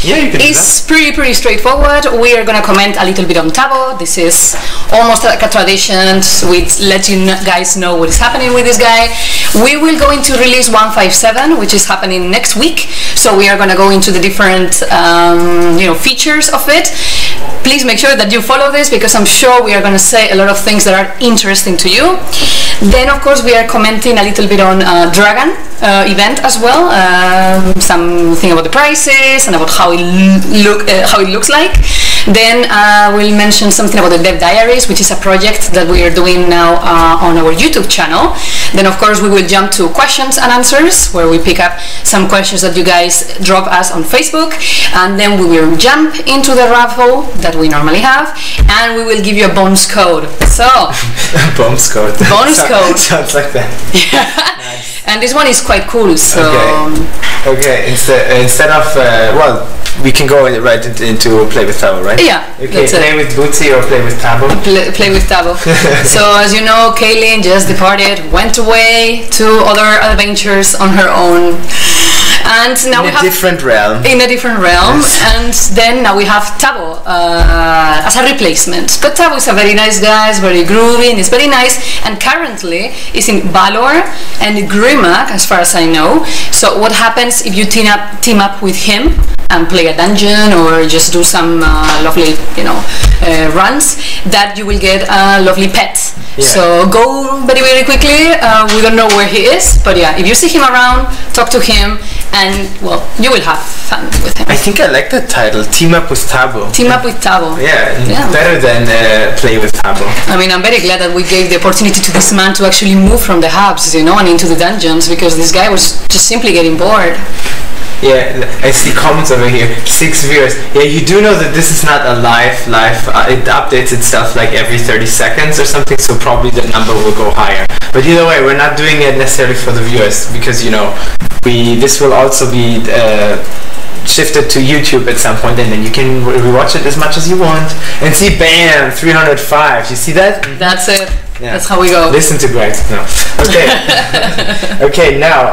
Yeah, you can do It's pretty straightforward. We are going to comment a little bit on Thabo. This is almost like a tradition. We let you guys know what is happening with this guy. We will go into release 157, which is happening next week. So we are going to go into the different features of it. Please make sure that you follow this, because I'm sure we are going to say a lot of things that are interesting to you. Then, of course, we are commenting a little bit on Dragan event as well, something about the prices and about how it looks like. Then we'll mention something about the Dev Diaries, which is a project that we are doing now on our YouTube channel. Then, of course, we will jump to questions and answers, where we pick up some questions that you guys drop us on Facebook, and then we will jump into the raffle that we normally have, and we will give you a bonus code. So bonus code. Bonus code. Sounds like that. Nice. And this one is quite cool. So okay. Instead of well, we can go right into play with Thabo, right? Yeah. Okay. Play with Bootsy or play with Thabo? Play with Thabo. So as you know, Kaylin just departed, went away to other adventures on her own. And now in a different realm. In a different realm, yes. And then now we have Thabo as a replacement. But Thabo is a very nice guy, is very groovy, and is very nice. And currently is in Valor and Grimac, as far as I know. So what happens if you team up with him and play a dungeon, or just do some lovely, runs? That you will get a lovely pet. Yeah. So go very quickly. We don't know where he is, but yeah, if you see him around, talk to him, and well, you will have fun with him. I think I like that title, Team Up with Thabo. Team Up with Thabo. Yeah. Better than Play with Thabo. I mean, I'm very glad that we gave the opportunity to this man to actually move from the hubs, and into the dungeons, because this guy was just simply getting bored. Yeah, I see comments over here. 6 viewers. Yeah, you do know that this is not a live. It updates itself like every 30 seconds or something, so probably the number will go higher. But either way, we're not doing it necessarily for the viewers, because this will also be shifted to YouTube at some point, and then you can rewatch it as much as you want. And see, bam, 305. You see that? That's it. Yeah. That's how we go. Listen to Greg. No. Okay. Okay. Now,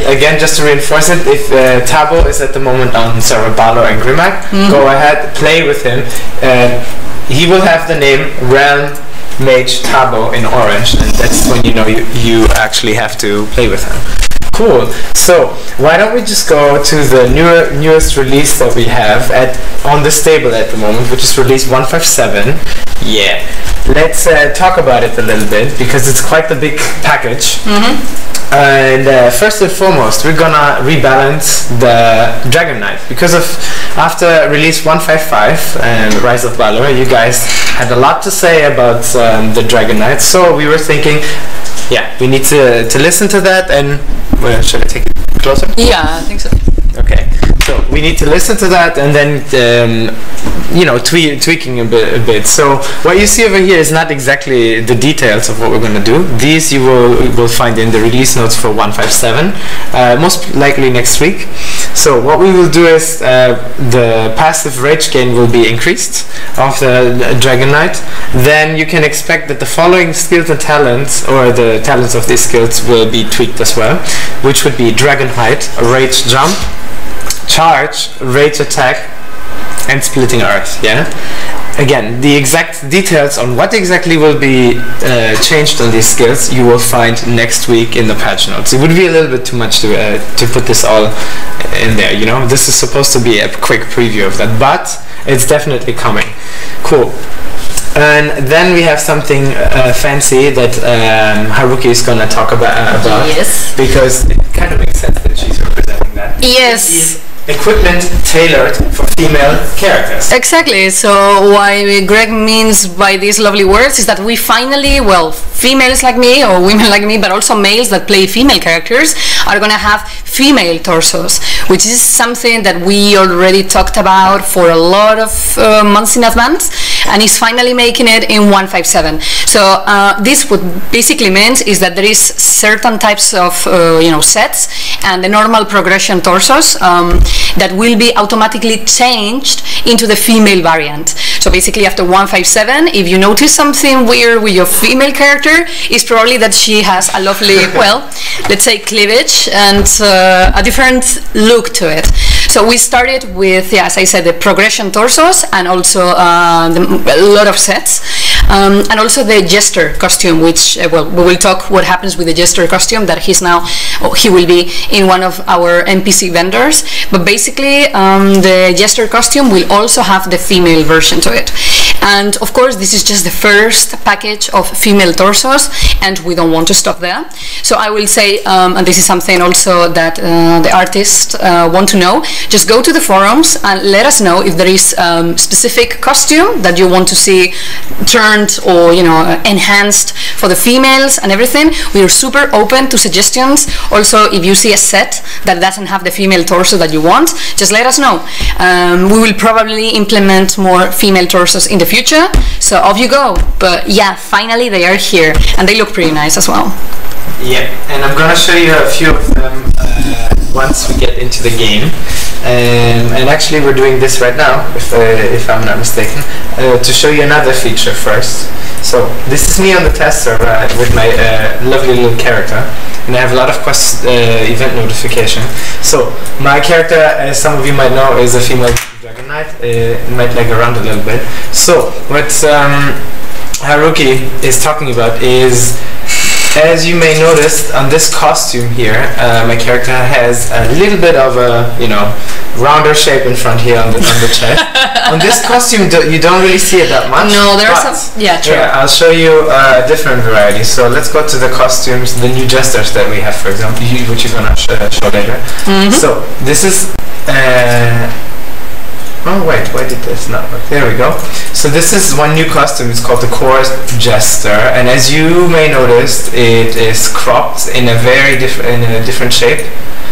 again, just to reinforce it, if Thabo is at the moment on server Balor and Grimac, go ahead, play with him. He will have the name Realm Mage Thabo in orange, and that's when you actually have to play with him. Cool. So why don't we just go to the newest release that we have on the stable at the moment, which is release 157. Yeah. Let's talk about it a little bit, because it's quite the big package. And first and foremost, we're gonna rebalance the Dragonknight, because after release 155 and Rise of Valor, you guys had a lot to say about the Dragonknight. So we were thinking, yeah, we need to listen to that, and should I take it closer? Yeah, I think so. Okay, so we need to listen to that, and then tweaking a bit. So what you see over here is not exactly the details of what we're going to do. These you will find in the release notes for 157, most likely next week. So what we will do is the passive rage gain will be increased of the Dragonknight. Then you can expect that the following skills and talents, or the talents of these skills, will be tweaked as well, which would be Dragon Height, Rage Jump, Charge, Rage Attack, and Splitting Earth. Yeah. Again, the exact details on what exactly will be changed on these skills you will find next week in the patch notes. It would be a little bit too much to put this all in there. This is supposed to be a quick preview of that, but it's definitely coming. Cool. And then we have something fancy that Haruki is gonna talk about. Yes. Because it kind of makes sense that she's representing that. Yes. Equipment tailored for female characters. Exactly. So what Greg means by these lovely words is that we finally, females like me, or women like me, but also males that play female characters, are going to have female torsos, which is something that we already talked about for a lot of months in advance, and is finally making it in 157. So this what basically means is that there is certain types of sets and the normal progression torsos that will be automatically changed into the female variant. So basically after 157, if you notice something weird with your female character, it's probably that she has a lovely, let's say cleavage and a different look to it. So we started with, as I said, the progression torsos, and also a lot of sets, and also the jester costume, which well, we will talk what happens with the jester costume, that he will be in one of our NPC vendors. But basically, the jester costume will also have the female version to it. And of course, this is just the first package of female torsos, and we don't want to stop there. So I will say, and this is something also that the artists want to know, just go to the forums and let us know if there is specific costume that you want to see turned or, you know, enhanced for the females and everything. We are super open to suggestions. Also, if you see a set that doesn't have the female torso that you want, just let us know. We will probably implement more female torsos in the future, so off you go. But yeah, finally they are here, and they look pretty nice as well. Yeah, and I'm gonna show you a few of them once we get into the game. And actually we're doing this right now, if I'm not mistaken, to show you another feature first. So this is me on the test server with my lovely little character, and I have a lot of event notification. So my character, as some of you might know, is a female Dragonknight. It might lag around a little bit. So what Haruki is talking about is, as you may notice on this costume here, my character has a little bit of a, you know, rounder shape in front here on the chest. On this costume, you don't really see it that much. No, there are some. Yeah, true. Yeah, I'll show you a different variety. So let's go to the costumes, the new jesters that we have, for example, which you're gonna show later. So this is. Oh wait, why did this not work? There we go. So this is one new costume. It's called the Core Jester, and as you may notice, it is cropped in a different shape.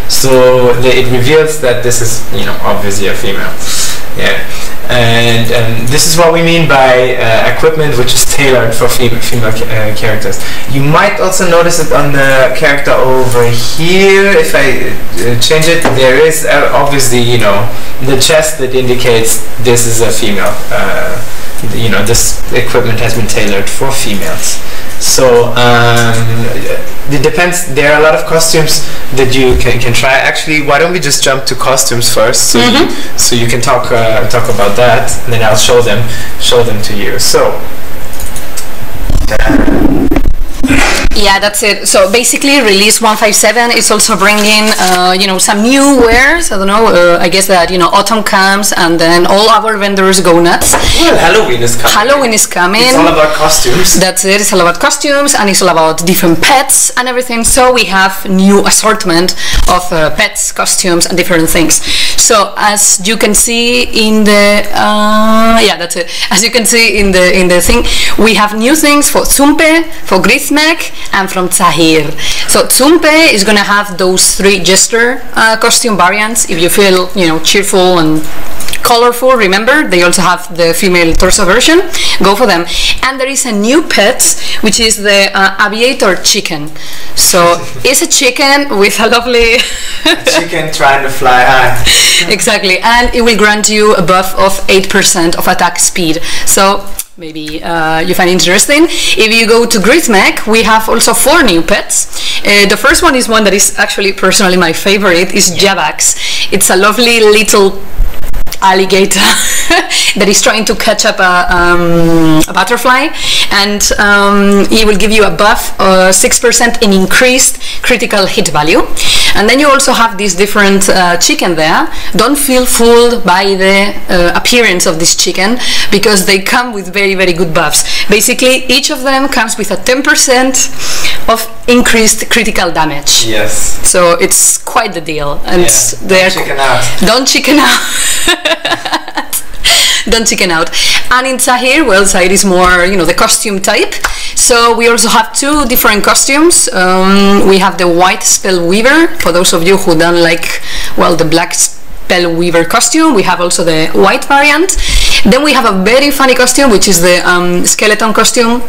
So it reveals that this is, you know, obviously a female. Yeah, and this is what we mean by equipment which is tailored for female characters. You might also notice it on the character over here. If I change it, there is obviously, you know, the chest that indicates this is a female. You know, this equipment has been tailored for females. So it depends. There are a lot of costumes that you can try. Actually, why don't we just jump to costumes first, so so you can talk about that, and then I'll show them to you. So. Yeah, that's it. So basically, release 157 is also bringing, you know, some new wares. I don't know. I guess that, you know, autumn comes, and then all our vendors go nuts. Well, Halloween is coming. Halloween is coming. It's all about costumes. That's it. It's all about costumes, and it's all about different pets and everything. So we have new assortment of pets, costumes, and different things. So as you can see in the yeah, that's it. As you can see in the thing, we have new things for Zumpe, for Grismek, and from Tahir. So Zumpe is gonna have those 3 jester costume variants. If you feel, you know, cheerful and colorful, remember they also have the female torso version. Go for them. And there is a new pet, which is the aviator chicken. So it's a chicken with a lovely chicken trying to fly high. Exactly, and it will grant you a buff of 8% of attack speed. So maybe you find interesting. If you go to Grismek, we have also 4 new pets. The first one is one that is actually personally my favorite, is Javax. It's a lovely little alligator that is trying to catch up a butterfly, and it will give you a buff 6% in increased critical hit value. And then you also have this different chicken there. Don't feel fooled by the appearance of this chicken, because they come with very, very good buffs. Basically, each of them comes with a 10% of increased critical damage. Yes. So it's quite the deal. And don't chicken out. Don't chicken out. Don't chicken out. And in Tahir, well, Tahir is more, you know, the costume type. So we also have 2 different costumes. We have the white spell weaver, for those of you who don't like, well, the black spell weaver costume. We have also the white variant. Then we have a very funny costume, which is the skeleton costume.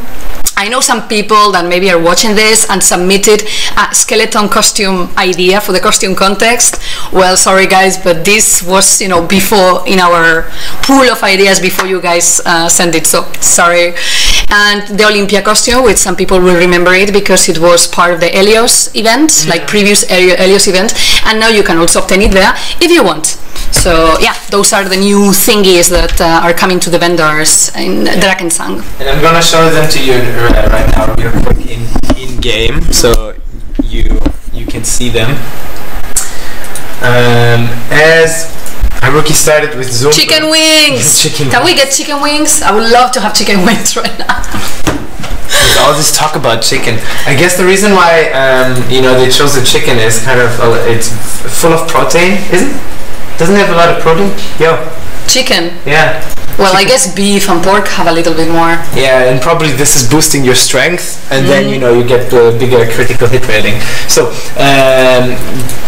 I know some people that maybe are watching this and submitted a skeleton costume idea for the costume context. Well, sorry guys, but this was, you know, before in our pool of ideas before you guys sent it, so sorry. And the Olympia costume, which some people will remember it because it was part of the Helios event, like previous Helios event, and now you can also obtain it there if you want. So yeah, those are the new thingies that are coming to the vendors in Drakensang. And I'm gonna show them to you right now real quick in game, so you can see them. As Haruki started with Zoom. Chicken wings! Can we get chicken wings? I would love to have chicken wings right now. There's all this talk about chicken. I guess the reason why they chose the chicken is kind of it's full of protein, isn't it? Doesn't it have a lot of protein? Chicken? Yeah. Well, I guess beef and pork have a little bit more. Yeah, and probably this is boosting your strength, and then you get the bigger critical hit rating. So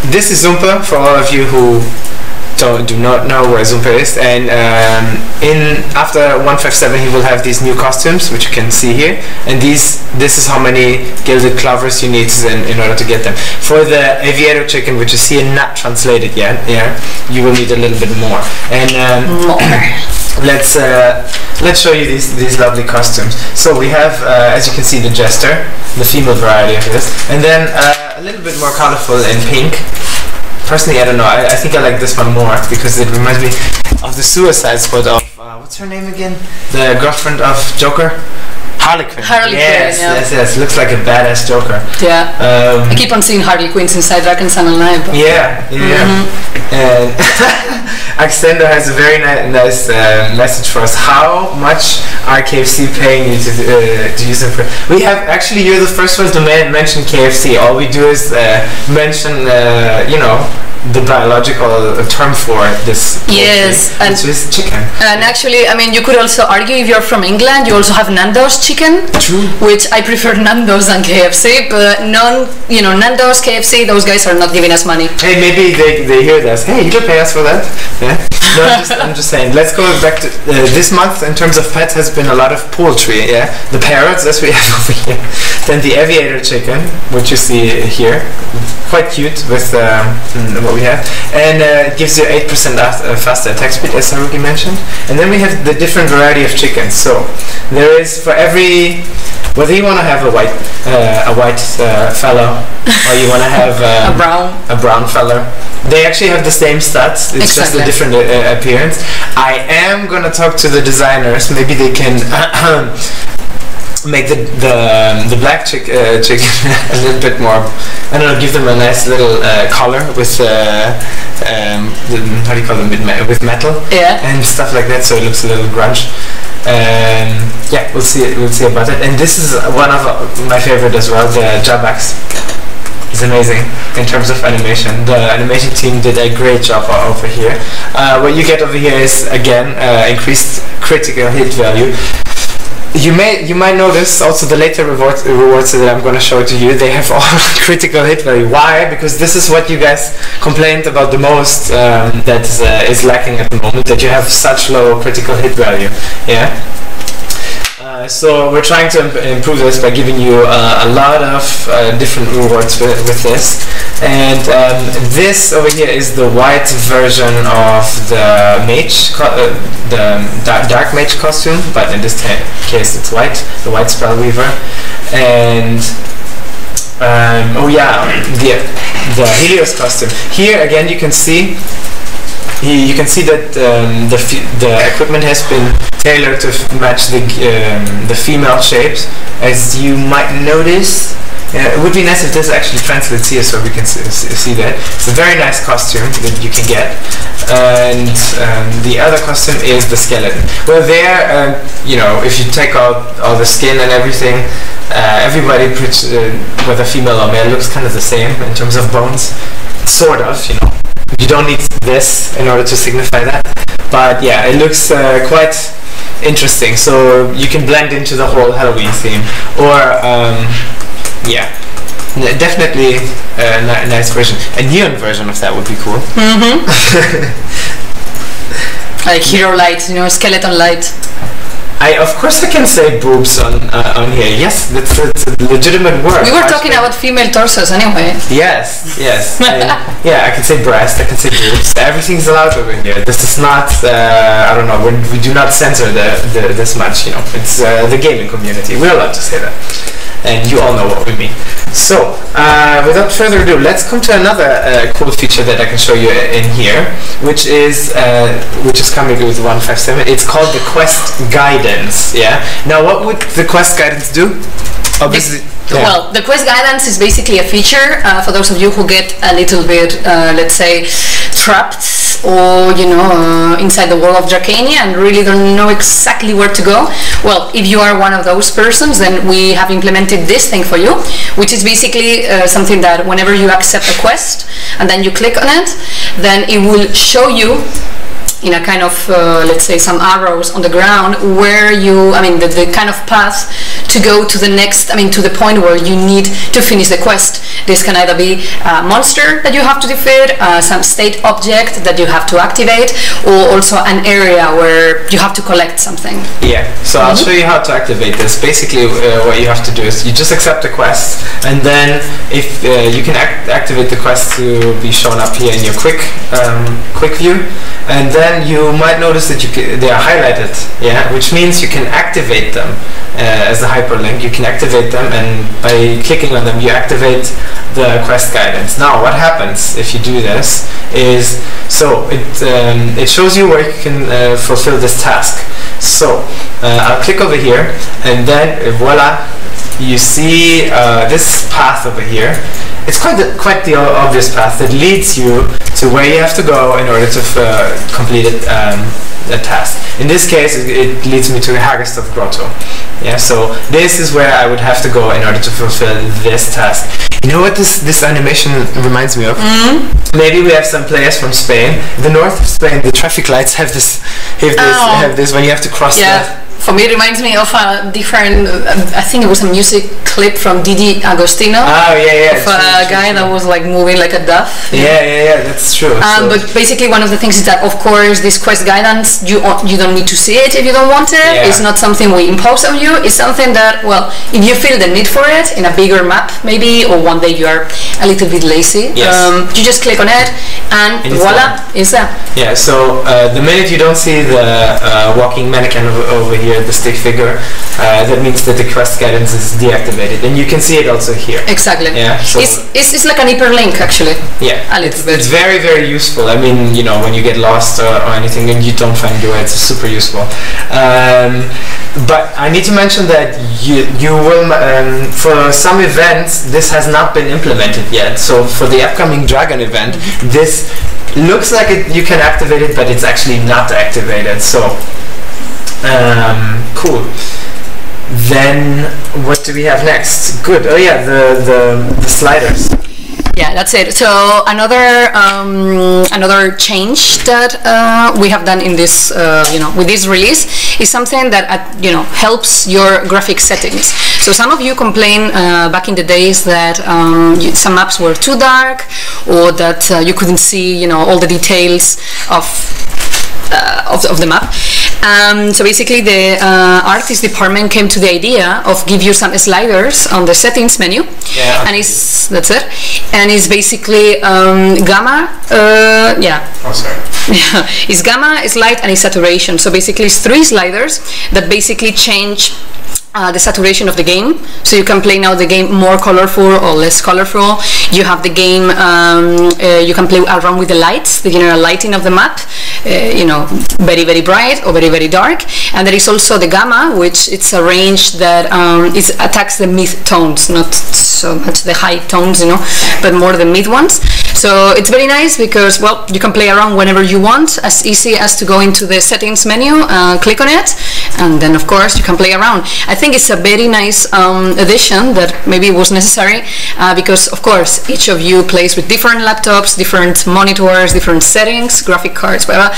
this is Zumpa for all of you who do not know where Zumpa is, and after 157 he will have these new costumes, which you can see here, and this is how many gilded clovers you need in order to get them. For the aviator chicken, which is here not translated yet, you will need a little bit more. And let's show you these lovely costumes. So we have, as you can see, the jester, the female variety of this, and then a little bit more colorful in pink. Personally, I don't know. I think I like this one more because it reminds me of the Suicide Squad of what's her name again? The girlfriend of Joker, Harley Quinn. Yes. Looks like a badass Joker. Yeah. I keep on seeing Harley Quinns inside Drakensang Online. Yeah. And Accendo has a very nice message for us. How much are KFC paying you to use it for? We have actually, you're the first ones to mention KFC. All we do is mention the biological term for this. Yes, and so it's chicken. And actually, I mean, you could also argue if you're from England, you also have Nando's chicken. True. Which I prefer Nando's than KFC, but Nando's, KFC, those guys are not giving us money. Hey, maybe they hear this. Hey, you can pay us for that. Yeah. No, I'm just saying. Let's go back to this month. In terms of pets, has been a lot of poultry. Yeah, the parrots, as we have over here. Then the aviator chicken, which you see here, quite cute with what we have, and it gives you 8% faster attack speed, as Haruki mentioned. And then we have the different variety of chickens. So there is for every, whether you want to have a white fellow or you want to have a brown fellow. They actually have the same stats. It's just a different appearance. I am gonna talk to the designers. Maybe they can make the black chicken a little bit more. I don't know. Give them a nice little collar with how do you call them, with metal and stuff like that, so it looks a little grunge. Yeah, we'll see about it. And this is one of my favorite as well. The Jabax. It's amazing in terms of animation. The animation team did a great job over here. What you get over here is again increased critical hit value. You might notice also the later rewards that I'm going to show to you. They have all critical hit value. Why? Because this is what you guys complained about the most. That is lacking at the moment. That you have such low critical hit value. Yeah. So we're trying to improve this by giving you a lot of different rewards with this. And this over here is the white version of the mage, the dark mage costume, but in this case it's white, the white spellweaver. And oh yeah, the Helios costume. Here again you can see that the equipment has been tailored to match the female shapes, as you might notice. It would be nice if this actually translates here so we can see that. It's a very nice costume that you can get. And the other costume is the skeleton. Well, there, if you take out all the skin and everything, everybody, whether female or male, looks kind of the same in terms of bones. Sort of, You don't need this in order to signify that. But yeah, it looks quite interesting. So you can blend into the whole Halloween theme. Or, yeah, definitely a nice version. A neon version of that would be cool. Like hero light, skeleton light. Of course I can say boobs on here. Yes, that's a legitimate word. We were talking about female torsos anyway. Yes. Yeah, I can say breast, I can say boobs. Everything's allowed over here. This is not, I don't know, we do not censor this much, you know. It's the gaming community. We're allowed to say that. And you all know what we mean. So, without further ado, let's come to another cool feature that I can show you in here, which is coming with 157. It's called the quest guidance. Yeah. Now, what would the quest guidance do? Obviously. Yeah. Well, the quest guidance is basically a feature for those of you who get a little bit, let's say, trapped or, you know, inside the world of Dracania and really don't know exactly where to go. Well, if you are one of those persons, then we have implemented this thing for you, which is basically something that whenever you accept a quest and then you click on it, then it will show you in a kind of, let's say, some arrows on the ground where you, the kind of path to go to the next, to the point where you need to finish the quest. This can either be a monster that you have to defeat, some state object that you have to activate, or also an area where you have to collect something. Yeah, so I'll show you how to activate this. Basically, what you have to do is you just accept the quest, and then if you can activate the quest to be shown up here in your quick view, and then you might notice that they are highlighted, yeah, which means you can activate them as a hyperlink. You can activate them, and by clicking on them, you activate the quest guidance. Now, what happens if you do this is, so it shows you where you can fulfill this task. So I'll click over here, and then voila, you see this path over here. It's quite the obvious path that leads you to where you have to go in order to complete a task. In this case, it leads me to Hagerstoff Grotto. Yeah, so this is where I would have to go in order to fulfill this task. You know what this animation reminds me of? Maybe we have some players from Spain. In the north of Spain, the traffic lights have this when you have to cross that. For me, it reminds me of a different, I think it was a music clip from Didi Agostino. Oh, yeah. Of a guy that was like moving like a dove. Yeah, that's true. But basically one of the things is that, of course, this quest guidance, you don't need to see it if you don't want it. Yeah. It's not something we impose on you. It's something that, well, if you feel the need for it in a bigger map, maybe, or one day you are a little bit lazy, yes. You just click on it and voila, it's there. Yeah, so the minute you don't see the walking mannequin over here, the stick figure, that means that the quest guidance is deactivated, and you can see it also here. Exactly. Yeah. So it's like an hyperlink actually. Yeah. A little bit. It's very, very useful. I mean, you know, when you get lost or anything and you don't find your way, it's super useful. But I need to mention that you will for some events this has not been implemented yet. So for the upcoming Dragon event, this looks like you can activate it, but it's actually not activated. So. Cool. Then what do we have next? Good. Oh yeah, the sliders. Yeah, that's it. So another change that we have done in this, with this release is something that helps your graphic settings. So some of you complained back in the days that some maps were too dark, or that you couldn't see all the details of the map. So basically the artist department came to the idea of give you some sliders on the settings menu, and that's it, and it's basically gamma, it's gamma, it's light, and it's saturation. So basically it's 3 sliders that basically change the saturation of the game, so you can play now the game more colorful or less colorful. You have the game, you can play around with the lights, the general lighting of the map, very, very bright or very, very dark. And there is also the gamma, which it's a range that it attacks the mid tones, not so much the high tones, but more the mid ones. So it's very nice because, well, you can play around whenever you want, as easy as to go into the settings menu, click on it, and then of course you can play around. I think it's a very nice addition that maybe was necessary because of course each of you plays with different laptops, different monitors, different settings, graphic cards, whatever.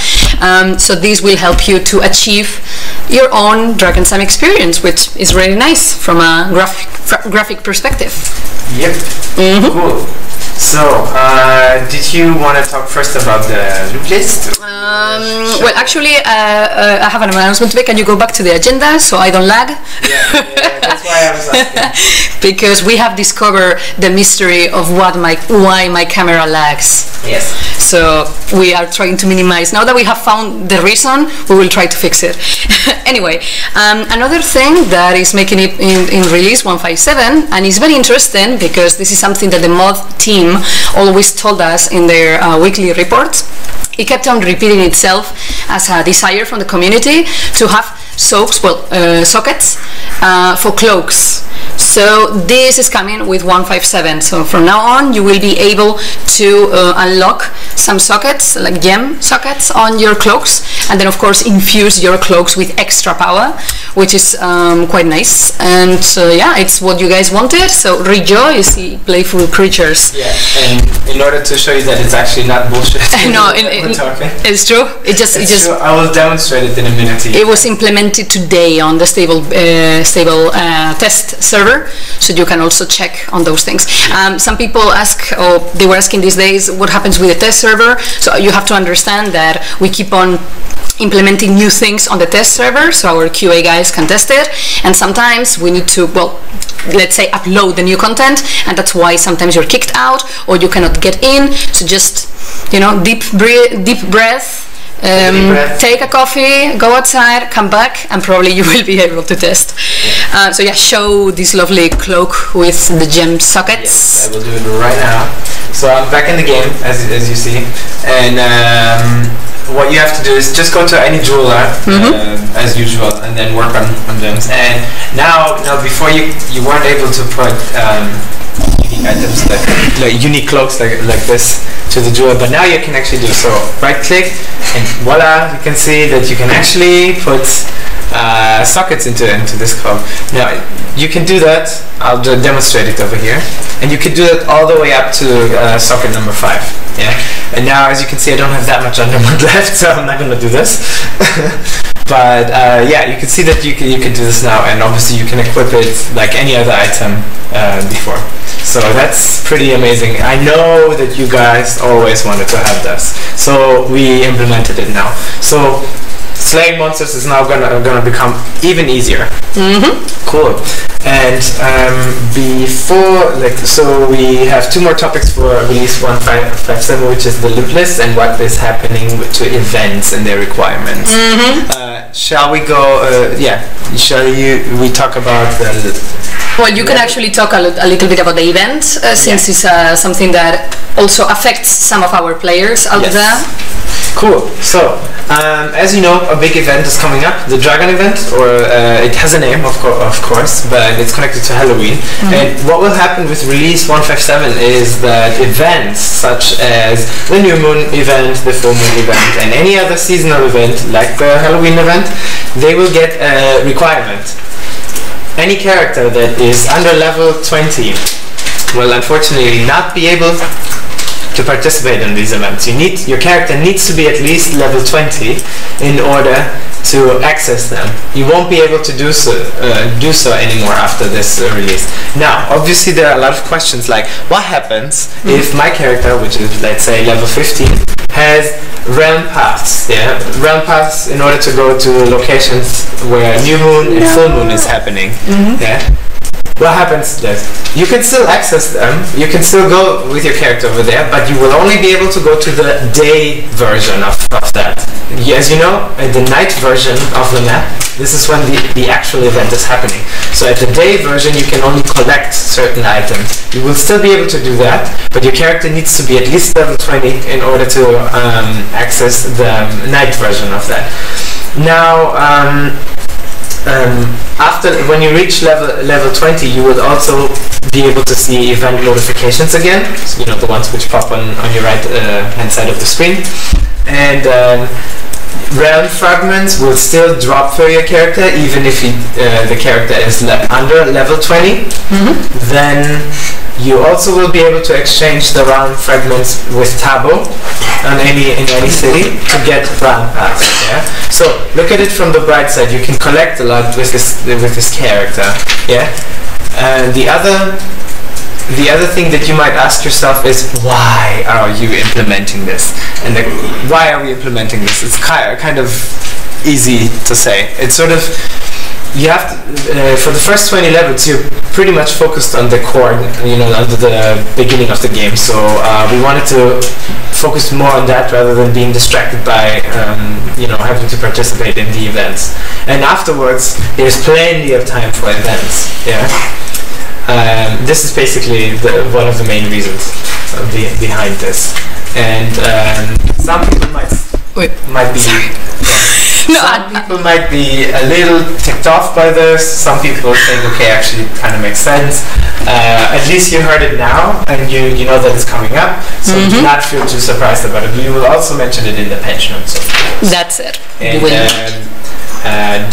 So this will help you to achieve your own Dragon Sim experience, which is really nice from a graphic perspective. Yep. Cool. So, did you want to talk first about the loot list? Well, actually, I have an announcement to make. Can you go back back to the agenda so I don't lag. Yeah, that's why I was asking. Because we have discovered the mystery of why my camera lags. Yes. So we are trying to minimize. Now that we have found the reason, we will try to fix it. Anyway, another thing that is making it in release 157, and it's very interesting because this is something that the mod team always told us in their weekly reports. It kept on repeating itself as a desire from the community to have sockets for cloaks. So this is coming with 157. So from now on, you will be able to unlock some sockets, like gem sockets, on your cloaks, and then of course infuse your cloaks with extra power, which is quite nice. And yeah, it's what you guys wanted. So rejoice, playful creatures. Yeah, and in order to show you that it's actually not bullshit. No, it's true. It just true. I will demonstrate it in a minute. It was implemented today on the stable test server, so you can also check on those things. Some people ask, or they were asking these days, what happens with the test server? So you have to understand that we keep on implementing new things on the test server so our QA guys can test it, and sometimes we need to, well, let's say upload the new content, and that's why sometimes you're kicked out or you cannot get in. So just, you know, deep breath, take a coffee, go outside, come back, and probably you will be able to test. So yeah, show this lovely cloak with the gem sockets. Yes, I will do it right now. So I'm back in the game, as you see, and what you have to do is just go to any jeweler, as usual, and then work on gems. And now before you weren't able to put unique items like unique cloaks like this to the jeweler, but now you can actually do so. Right click, and voila, you can see that you can actually put sockets into this cloak. Now you can do that. I'll demonstrate it over here, and you can do that all the way up to socket number 5. Yeah, and now as you can see, I don't have that much undermount left, so I'm not going to do this. But yeah, you can see that you can do this now, and obviously you can equip it like any other item before. So that's pretty amazing. I know that you guys always wanted to have this, so we implemented it now. So slaying monsters is now gonna become even easier. Cool. And before, so we have 2 more topics for release 157, which is the loot list and what is happening to events and their requirements. Shall we go? Yeah. Shall we talk about the? Well, you can actually talk a little bit about the event, since it's something that also affects some of our players out there. Cool. So, as you know, a big event is coming up, the Dragon event, or it has a name, of course, but it's connected to Halloween. And what will happen with release 157 is that events such as the New Moon event, the Full Moon event, and any other seasonal event like the Halloween event, they will get a requirement. Any character that is under level 20 will unfortunately not be able to participate in these events. Your character needs to be at least level 20 in order to access them. You won't be able to do so anymore after this release. Now, obviously there are a lot of questions like, what happens if my character, which is let's say level 15, has realm paths? Yeah, realm paths in order to go to locations where New Moon and Full Moon is happening. Yeah. What happens is you can still access them, you can still go with your character over there, but you will only be able to go to the day version of that. As you know, at the night version of the map, this is when the actual event is happening. So at the day version, you can only collect certain items. You will still be able to do that, but your character needs to be at least level 20 in order to access the night version of that. Now, when you reach level 20, you will also be able to see event notifications again. So, you know, the ones which pop on your right hand side of the screen. And realm fragments will still drop for your character even if the character is under level 20. Then you also will be able to exchange the realm fragments with Thabo in any city to get realm paths. Yeah. So look at it from the bright side. You can collect a lot with this character. Yeah. And the other the other thing that you might ask yourself is, why are you implementing this? And like, why are we implementing this? It's kind of easy to say. It's sort of, you have to, for the first 20 levels, you're pretty much focused on the core, you know, under the beginning of the game. So we wanted to focus more on that rather than being distracted by, you know, having to participate in the events. And afterwards, there's plenty of time for events. Yeah. This is basically one of the main reasons behind this. And some people might be. No, some people might be a little ticked off by this. Some people think, okay, actually it kind of makes sense. At least you heard it now, and you know that it's coming up. So do not feel too surprised about it. We will also mention it in the patch notes, of course. That's it. And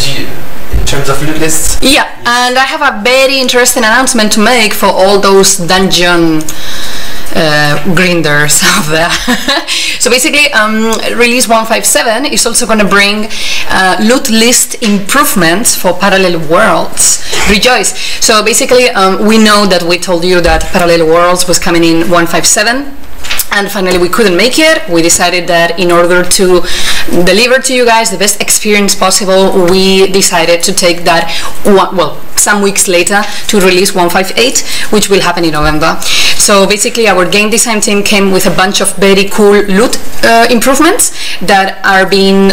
in terms of loot lists? Yeah, and I have a very interesting announcement to make for all those dungeon grinders out there. So basically, release 157 is also going to bring loot list improvements for parallel worlds. Rejoice! So basically, we know that we told you that parallel worlds was coming in 157. And finally we couldn't make it. We decided that in order to deliver to you guys the best experience possible, we decided to take that some weeks later to release 158, which will happen in November. So basically our game design team came with a bunch of very cool loot improvements that are going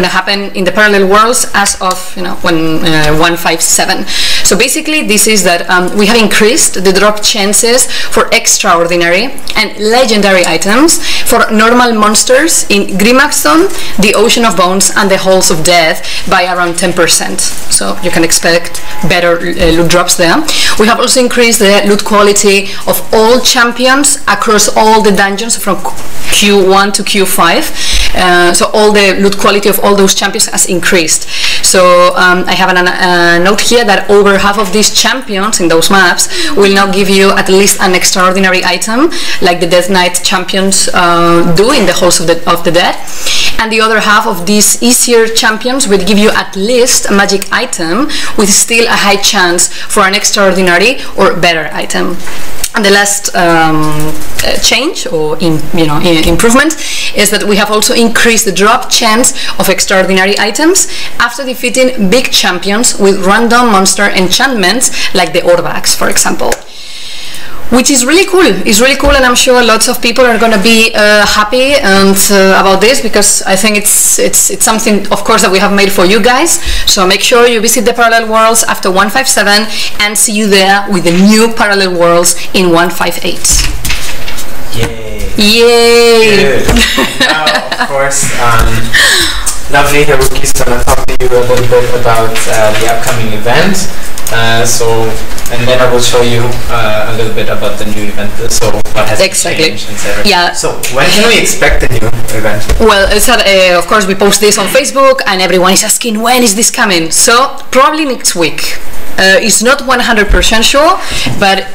to happen in the parallel worlds as of, you know, when 157. So basically this is that we have increased the drop chances for extraordinary and legendary items for normal monsters in Gemstone, the Ocean of Bones and the Halls of Death by around 10%. So you can expect better loot drops there. We have also increased the loot quality of all champions across all the dungeons from Q1 to Q5. So all the loot quality of all those champions has increased. So I have a note here that over half of these champions in those maps will now give you at least an extraordinary item, like the Death Knight champions do in the Halls of the Dead. And the other half of these easier champions will give you at least a magic item with still a high chance for an extraordinary or better item. And the last change or improvement is that we have also increased the drop chance of extraordinary items after defeating big champions with random monster enchantments like the Orbax, for example. Which is really cool. It's really cool, and I'm sure lots of people are going to be happy and about this, because I think it's something, of course, that we have made for you guys. So make sure you visit the parallel worlds after 157 and see you there with the new parallel worlds in 158. Yay! Yay! Good. Now, of course, lovely Haruki's going to talk to you a little bit about the upcoming event. And then I will show you a little bit about the new event, so what has changed, etc. Yeah. So when can we expect the new event? Well, it's of course we post this on Facebook and everyone is asking when is this coming, so probably next week. It's not 100% sure, but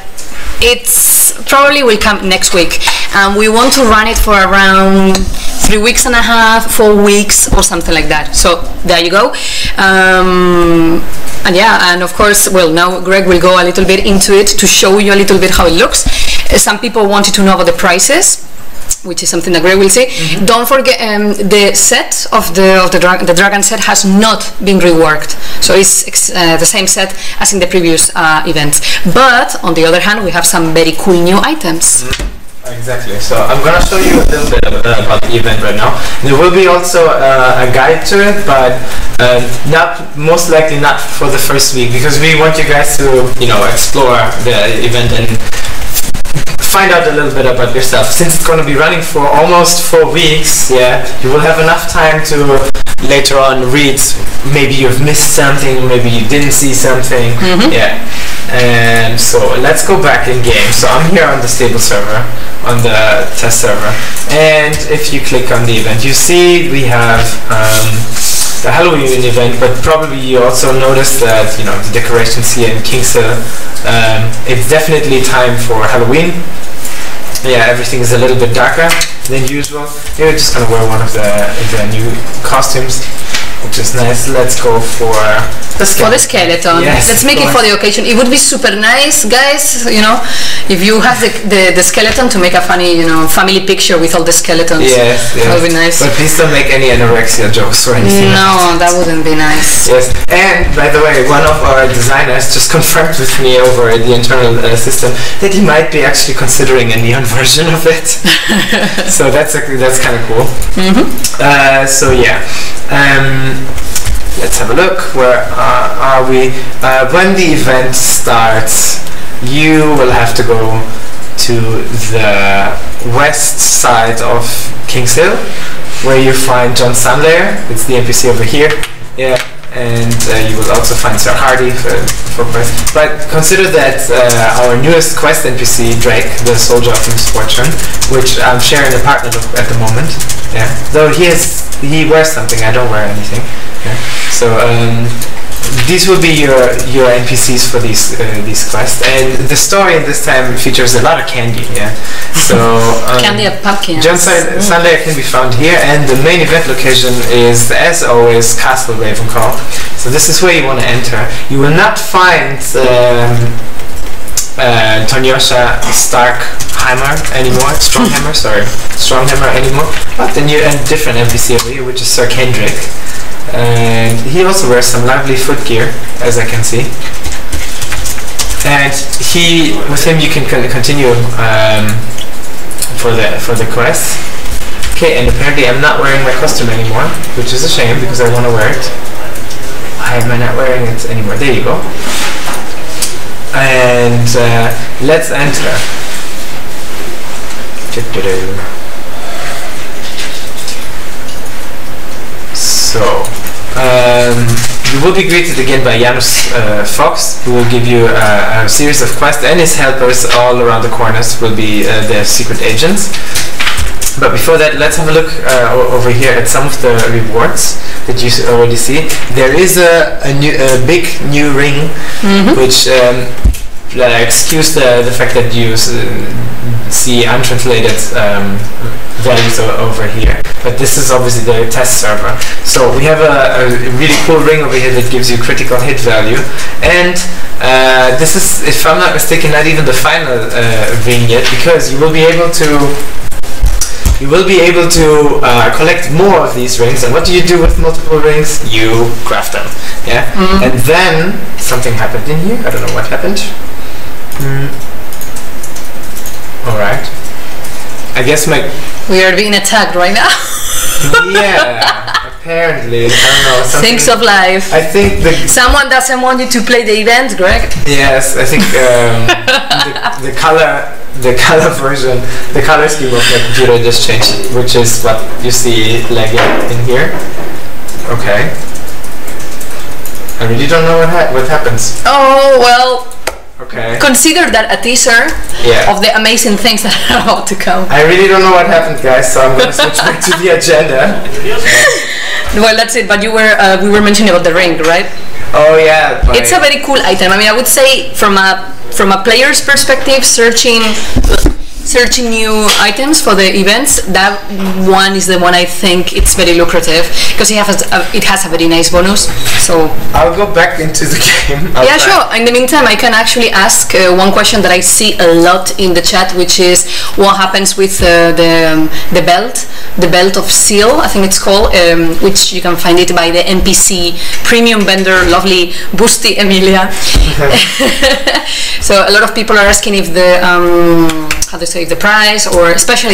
it's probably will come next week. We want to run it for around 3 weeks and a half, 4 weeks or something like that. So there you go. And yeah, and of course, well, now Greg will go a little bit into it to show you a little bit how it looks. Some people wanted to know about the prices, which is something that Greg will say. Don't forget the set of the Dragon set has not been reworked, so it's the same set as in the previous events. But on the other hand, we have some very cool new items. Exactly. So I'm going to show you a little bit about the event right now. There will be also a guide to it, but most likely not for the first week, because we want you guys to, you know, explore the event and find out a little bit about yourself. Since it's going to be running for almost 4 weeks, yeah, you will have enough time to later on read. Maybe you've missed something, maybe you didn't see something. Yeah. And so let's go back in game. So I'm here on the stable server, on the test server, and if you click on the event, you see we have the Halloween event, but probably you also noticed that, you know, the decorations here in Kingshill, it's definitely time for Halloween. Yeah, everything is a little bit darker than usual. Maybe we're just gonna wear one of the new costumes. which is nice. Let's go for the skeleton. For the skeleton. Yes, let's make it for the occasion. It would be super nice, guys, you know, if you have the skeleton to make a funny, you know, family picture with all the skeletons. Yes, yes. That would be nice. But please don't make any anorexia jokes or anything. No, that wouldn't be nice. Yes, and by the way, one of our designers just confirmed with me over the internal system that he might be actually considering a neon version of it. So that's kind of cool. So yeah, let's have a look. Where are we? When the event starts, you will have to go to the west side of King's Hill, where you find John Sunlayer. It's the NPC over here. Yeah. And you will also find Sir Hardy for quest. But consider that our newest quest NPC, Drake, the Soldier of Misfortune, which I'm sharing a partner at the moment. Yeah. Though he wears something, I don't wear anything. Yeah. So these will be your NPCs for these quests, and the story this time features a lot of candy. Yeah. So candy and pumpkins. John Sunlayer can be found here, and the main event location is, as always, Castle Ravenclaw. So this is where you want to enter. You will not find Tonyosha Starkhammer anymore. Stronghammer anymore. But then you end different NPC over here, which is Sir Kendrick. And he also wears some lovely footgear, as I can see. And with him you can continue for the quest. Okay, and apparently I'm not wearing my costume anymore, which is a shame because I want to wear it. Why am I not wearing it anymore? There you go. And let's enter. So, you will be greeted again by Janus Fox, who will give you a series of quests, and his helpers all around the corners will be their secret agents. But before that, let's have a look over here at some of the rewards that you already see. There is a big new ring, which excuse the fact that you see untranslated values over here. But this is obviously the test server. So we have a really cool ring over here that gives you critical hit value, and this is, if I'm not mistaken, not even the final ring yet, because you will be able to collect more of these rings. And what do you do with multiple rings? You craft them. Yeah. And then something happened in here. I don't know what happened. All right. I guess we are being attacked right now. Yeah, apparently. I don't know. Things of life. I think someone doesn't want you to play the event, Greg. Yes, I think the color version, the color scheme of my computer just changed, which is what you see lagging in here. Okay. I really don't know what happens. Oh well. Okay. Consider that a teaser of the amazing things that are about to come. I really don't know what happened, guys, so I'm going to switch back to the agenda. Well, that's it. But we were mentioning about the ring, right? Oh yeah. It's a very cool item. I mean, I would say from a player's perspective, searching new items for the events, that one is the one I think it's very lucrative, because it has a very nice bonus. So I'll go back into the game. Yeah, sure. In the meantime, I can actually ask one question that I see a lot in the chat, which is what happens with the belt of seal, I think it's called, which you can find it by the NPC premium vendor, lovely Busti Emilia. So a lot of people are asking if the how to say, the price, or especially